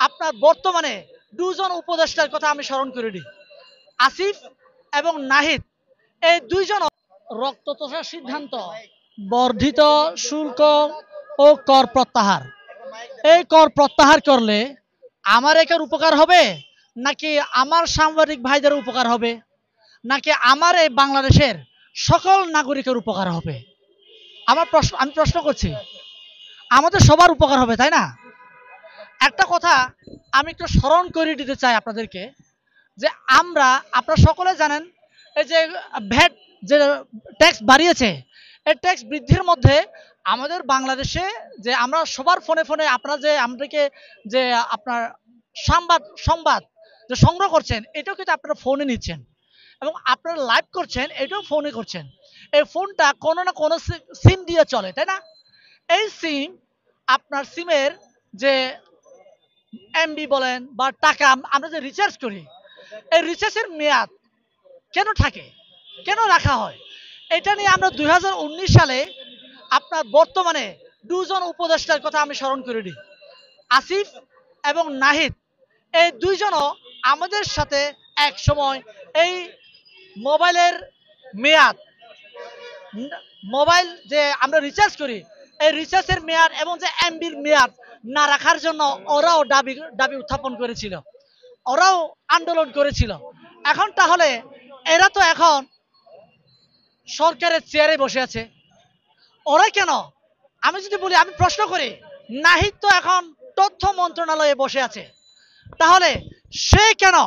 আপনার বর্তমানে দুজন উপদেষ্টার কথা আমি স্মরণ করে দিই। আসিফ এবং নাহিদ, এই দুইজন রক্তচোষার সিদ্ধান্ত, বর্ধিত শুল্ক ও কর প্রত্যাহার। এই কর প্রত্যাহার করলে আমার একার উপকার হবে, নাকি আমার সাংবাদিক ভাইদের উপকার হবে, নাকি আমার এই বাংলাদেশের সকল নাগরিকের উপকার হবে? আমি প্রশ্ন করছি, আমাদের সবার উপকার হবে, তাই না? একটা কথা আমি একটু স্মরণ করে দিতে চাই আপনাদেরকে, যে আপনারা সকলে জানেন, এই যে ভ্যাট যে ট্যাক্স বাড়িয়েছে, এই ট্যাক্স বৃদ্ধির মধ্যে আমাদের বাংলাদেশে যে আমরা সবার ফোনে ফোনে আপনারা যে আমাদেরকে যে আপনার সংবাদ যে সংগ্রহ করছেন, এটাও কিন্তু আপনারা ফোনে নিচ্ছেন, এবং আপনারা লাইভ করছেন, এটাও ফোনে করছেন। এই ফোনটা কোনো না কোনো সিম দিয়ে চলে, তাই না? এই সিম, আপনার সিমের যে এমবি বলেন বা টাকা আমরা যে রিচার্জ করি, এই রিচার্জের মেয়াদ কেন থাকে, কেন রাখা হয়? এটা নিয়ে আমরা 2019 সালে আপনার বর্তমানে দুজন উপদেষ্টার কথা আমি স্মরণ করে দিই। আসিফ এবং নাহিদ, এই দুইজনও আমাদের সাথে এক সময় এই মোবাইলের মেয়াদ, মোবাইল যে আমরা রিচার্জ করি, এই রিচার্জের মেয়াদ এবং যে এমবির মেয়াদ না রাখার জন্য ওরাও দাবি উত্থাপন করেছিল, ওরাও আন্দোলন করেছিল। এখন তাহলে এরা তো এখন সরকারের চেয়ারে বসে আছে, ওরা কেন? আমি যদি বলি, আমি প্রশ্ন করি, নাহিদ তো এখন তথ্য মন্ত্রণালয়ে বসে আছে, তাহলে সে কেন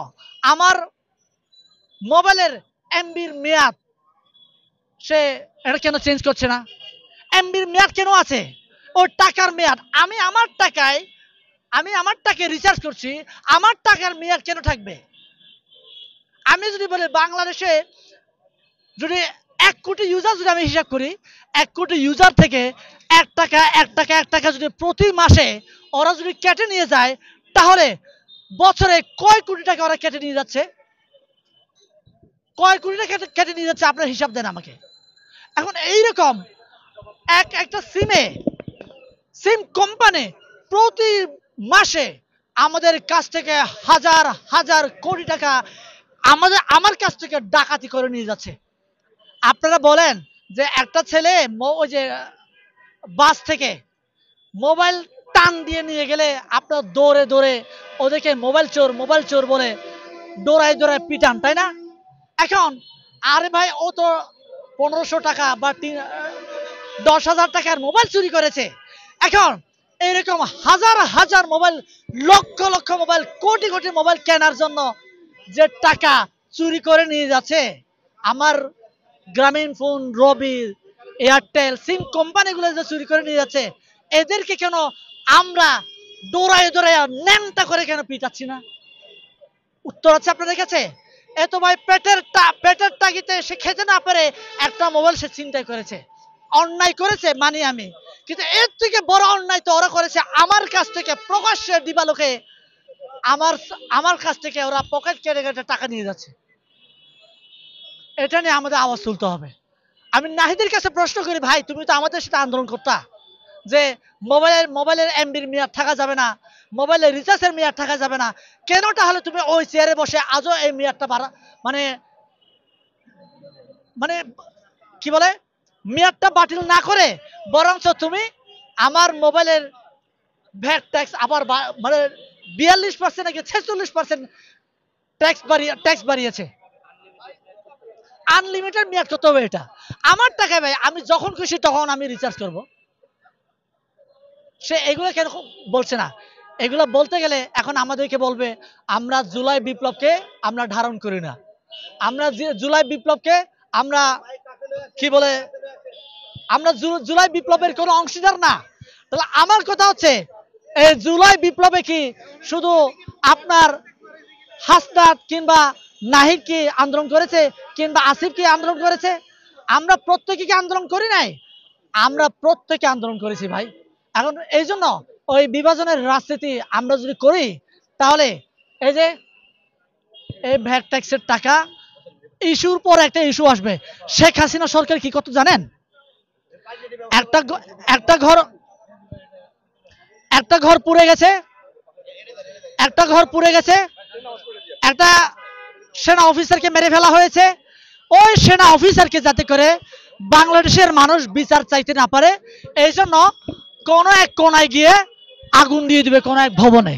আমার মোবাইলের এমবির মেয়াদ সে এটা কেন চেঞ্জ করছে না? এমবির মেয়াদ কেন আছে? ওর টাকার মেয়াদ, আমি আমার টাকায় রিচার্জ করছি, আমার টাকার মেয়াদ কেন থাকবে? আমি যদি বলি, বাংলাদেশে যদি 1 কোটি ইউজার যদি আমি হিসাব করি, 1 কোটি ইউজার থেকে 1 টাকা যদি প্রতি মাসে ওরা যদি কেটে নিয়ে যায়, তাহলে বছরে কয় কোটি টাকা ওরা কেটে নিয়ে যাচ্ছে? কয় কোটি টাকা কেটে নিয়ে যাচ্ছে? আপনার হিসাব দেন আমাকে। এখন এইরকম একটা সিম কোম্পানি প্রতি মাসে আমাদের কাছ থেকে হাজার হাজার কোটি টাকা আমার কাছ থেকে ডাকাতি করে নিয়ে যাচ্ছে। আপনারা বলেন যে একটা ছেলে ওই যে বাস থেকে মোবাইল টান দিয়ে নিয়ে গেলে আপনার দৌড়ে দৌড়ে ওদেরকে মোবাইল চোর বলে দৌড়ায় পিটান, তাই না? এখন আরে ভাই, ও তো 1500 টাকা বা 10,000 টাকার মোবাইল চুরি করেছে। এখন এইরকম হাজার হাজার mobile, lakh lakh mobile, crore crore mobile কেনার জন্য যে টাকা চুরি করে নিয়ে যাচ্ছে আমার গ্রামীণ ফোন, রবি, এয়ারটেল সিম কোম্পানিগুলো যে চুরি করে নিয়ে যাচ্ছে, এদেরকে কেন আমরা দৌড়ায় ন্যাংটা করে কেন পিটাচ্ছি না? উত্তর আছে আপনাদের কাছে? এত ভাই পেটের তাগিতে সে খেতে না পারে একটা মোবাইল সে চিন্তাই করেছে, অন্যায় করেছে মানি আমি, কিন্তু এর থেকে বড় অন্যায় তো ওরা করেছে আমার কাছ থেকে প্রকাশ্যে দিবালোকে আমার কাছ থেকে ওরা পকেট কেটে কেটে টাকা নিয়ে যাচ্ছে। এটা নিয়ে আমাদের আওয়াজ তুলতে হবে। আমি নাহিদের কাছে প্রশ্ন করি, ভাই তুমি তো আমাদের সাথে আন্দোলন করতা যে মোবাইলের এমবির মেয়াদ থাকা যাবে না, মোবাইলের রিচার্জের মেয়াদ থাকা যাবে না, কেন তাহলে তুমি ওই চেয়ারে বসে আজও এই মেয়াদটা মানে মানে কি বলে, মেয়াদটা বাতিল না করে বরঞ্চ তুমি আমার মোবাইলের ভ্যাট ট্যাক্স আবার মানে 42% নাকি 46% ট্যাক্স বাড়িয়েছে। আনলিমিটেড মেয়াদ কত হবে? এটা আমার টাকা ভাই, আমি যখন খুশি তখন আমি রিচার্জ করব। সে এগুলো কেন বলছে না? এগুলো বলতে গেলে এখন আমাদেরকে বলবে আমরা জুলাই বিপ্লবকে আমরা ধারণ করি না, আমরা জুলাই বিপ্লবকে আমরা কি বলে, আমরা জুলাই বিপ্লবের কোনো অংশীদার না। তাহলে আমার কথা হচ্ছে, এই জুলাই বিপ্লবে কি শুধু আপনার হাসনাত কিংবা নাহিদ কি আন্দোলন করেছে, কিংবা আসিফ কি আন্দোলন করেছে? আমরা প্রত্যেকে কি আন্দোলন করি নাই? আমরা প্রত্যেকে আন্দোলন করেছি ভাই। এখন এই জন্য ওই বিভাজনের রাজনীতি আমরা যদি করি, তাহলে এই যে এই ভ্যাট ট্যাক্সের টাকা ইস্যুর পর একটা ইস্যু আসবে। শেখ হাসিনা সরকার কি করতে জানেন? একটা ঘর পুড়ে গেছে, একটা ঘর পুড়ে গেছে, একটা সেনা অফিসারকে মেরে ফেলা হয়েছে। ওই সেনা অফিসারকে যাতে করে বাংলাদেশের মানুষ বিচার চাইতে না পারে, এই জন্য কোন এক কোনায় গিয়ে আগুন দিয়ে দিবে কোন এক ভবনে।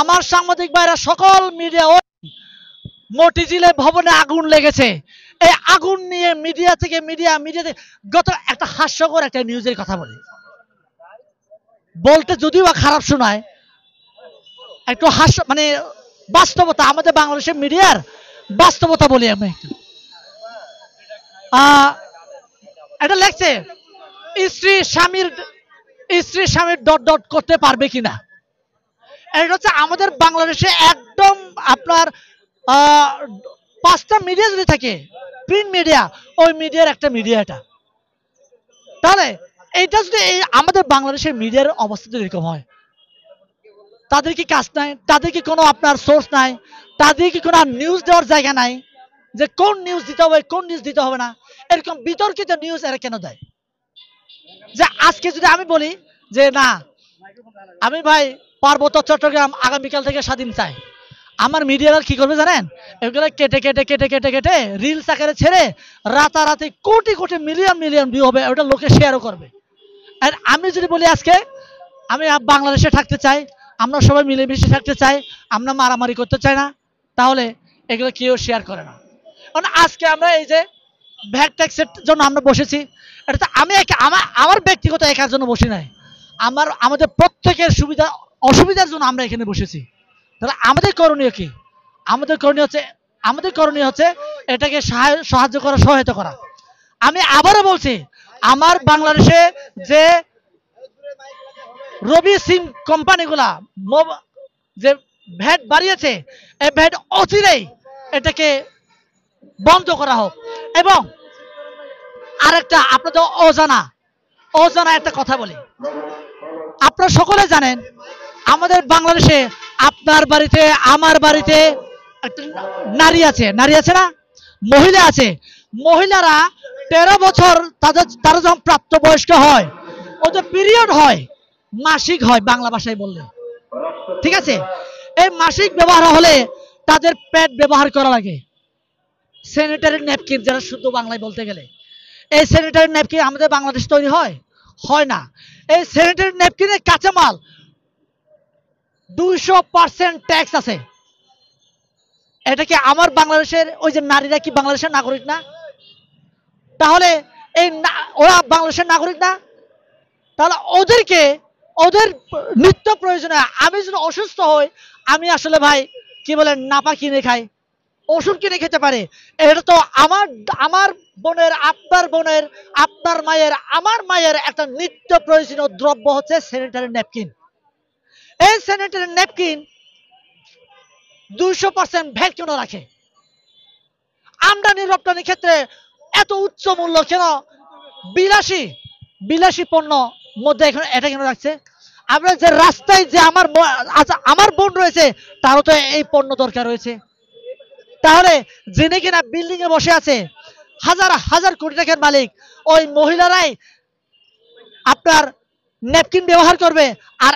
আমার সাংবাদিক ভাইরা সকল মিডিয়া, মতিঝিলে ভবনে আগুন লেগেছে, এই আগুন নিয়ে মিডিয়া থেকে গত একটা হাস্যকর একটা নিউজের কথা বলি, বলতে যদিও খারাপ শোনায়, একটু হাস্য মানে বাস্তবতা, আমাদের বাংলাদেশের মিডিয়ার বাস্তবতা বলি আমি একটু। এটা লেখছে স্ত্রী স্বামীর ডট ডট করতে পারবে কিনা। এটা হচ্ছে আমাদের বাংলাদেশে একদম আপনার 5টা মিডিয়া যদি থাকে, প্রিন্ট মিডিয়া, ওই মিডিয়ার একটা মিডিয়া এটা। তাহলে এইটা যদি আমাদের বাংলাদেশের মিডিয়ার অবস্থা যদি এরকম হয়, তাদের কি কাজ নাই, তাদের কি কোনো আপনার সোর্স নাই, তাদের কি কোনো নিউজ দেওয়ার জায়গা নাই, যে কোন নিউজ দিতে হবে কোন নিউজ দিতে হবে না, এরকম বিতর্কিত নিউজ এরা কেন দেয়? যে আজকে যদি আমি বলি যে না, আমি ভাই পার্বত্য চট্টগ্রাম আগামীকাল থেকে স্বাধীন চাই, আমার মিডিয়ারা কি করবে জানেন? এগুলো কেটে কেটে কেটে কেটে কেটে রিলস আকারে ছেড়ে রাতারাতি crore crore million million view হবে, ওটা লোকে শেয়ারও করবে। আর আমি যদি বলি আজকে আমি বাংলাদেশে থাকতে চাই, আমরা সবাই মিলেমিশে থাকতে চাই, আমরা মারামারি করতে চাই না, তাহলে এগুলো কেউ শেয়ার করে না। কারণ আজকে আমরা এই যে ভ্যাট ট্যাক্সের জন্য আমরা বসেছি, এটা তো আমি আমার ব্যক্তিগত একার জন্য বসি নাই, আমাদের প্রত্যেকের সুবিধা অসুবিধার জন্য আমরা এখানে বসেছি। তাহলে আমাদের করণীয় কি? আমাদের করণীয় হচ্ছে এটাকে সাহায্য করা, সহায়তা করা। আমি আবারও বলছি, আমার বাংলাদেশে যে রবি সিম কোম্পানিগুলা যে ভ্যাট বাড়িয়েছে, এই ভ্যাট অচিরেই এটাকে বন্ধ করা হোক। এবং আরেকটা আপনাদের অজানা একটা কথা বলি, আপনারা সকলে জানেন আমাদের বাংলাদেশে আপনার বাড়িতে আমার বাড়িতে একটা নারী আছে না, মহিলা আছে। মহিলারা 13 বছর তারা যখন প্রাপ্তবয়স্ক হয়, ওদের পিরিয়ড হয়, মাসিক হয় বাংলা ভাষায় বললে, ঠিক আছে? এই মাসিক ব্যবহার হলে তাদের প্যাড ব্যবহার করা লাগে, স্যানিটারি ন্যাপকিন, যারা শুদ্ধ বাংলায় বলতে গেলে। এই স্যানিটারি ন্যাপকিন আমাদের বাংলাদেশে তৈরি হয় না। এই স্যানিটারি ন্যাপকিনের কাঁচামাল 200% ট্যাক্স আছে। এটা কি আমার বাংলাদেশের ওই যে নারীরা কি বাংলাদেশের নাগরিক না? তাহলে ওরা বাংলাদেশের নাগরিক না? তাহলে ওদের নিত্য প্রয়োজনে, আমি যদি অসুস্থ হই, আমি আসলে ভাই কি বলেন নাপা কিনে খাই, ওষুধ কিনে খেতে পারে। এটা তো আমার বোনের, আপনার বোনের, আপনার মায়ের, আমার মায়ের একটা নিত্য প্রয়োজনীয় দ্রব্য হচ্ছে স্যানিটারি ন্যাপকিন। এই স্যানিটারি ন্যাপকিন 200% ভ্যাট কেন রাখে? আমদানি রপ্তানির ক্ষেত্রে এত উচ্চ মূল্য কেন? বিলাসী পণ্য মধ্যে এটা কেন রাখছে? আমরা যে রাস্তায় যে আমার বোন রয়েছে, তারও তো এই পণ্য দরকার রয়েছে। তাহলে যিনি কিনা বিল্ডিং এ বসে আছে, হাজার হাজার কোটি টাকার মালিক, ওই মহিলারাই আপনার ন্যাপকিন ব্যবহার করবে, আর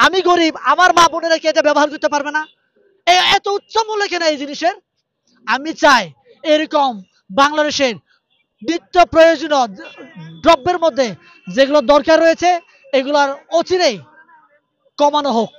আমি গরিব, আমার মা বোনেরা কি এটা ব্যবহার করতে পারবে না? এত উচ্চ মূল্য কেন এই জিনিসের? আমি চাই এরকম বাংলাদেশের নিত্য প্রয়োজনীয় দ্রব্যের মধ্যে যেগুলো দরকার রয়েছে, এগুলোর অচিরেই কমানো হোক।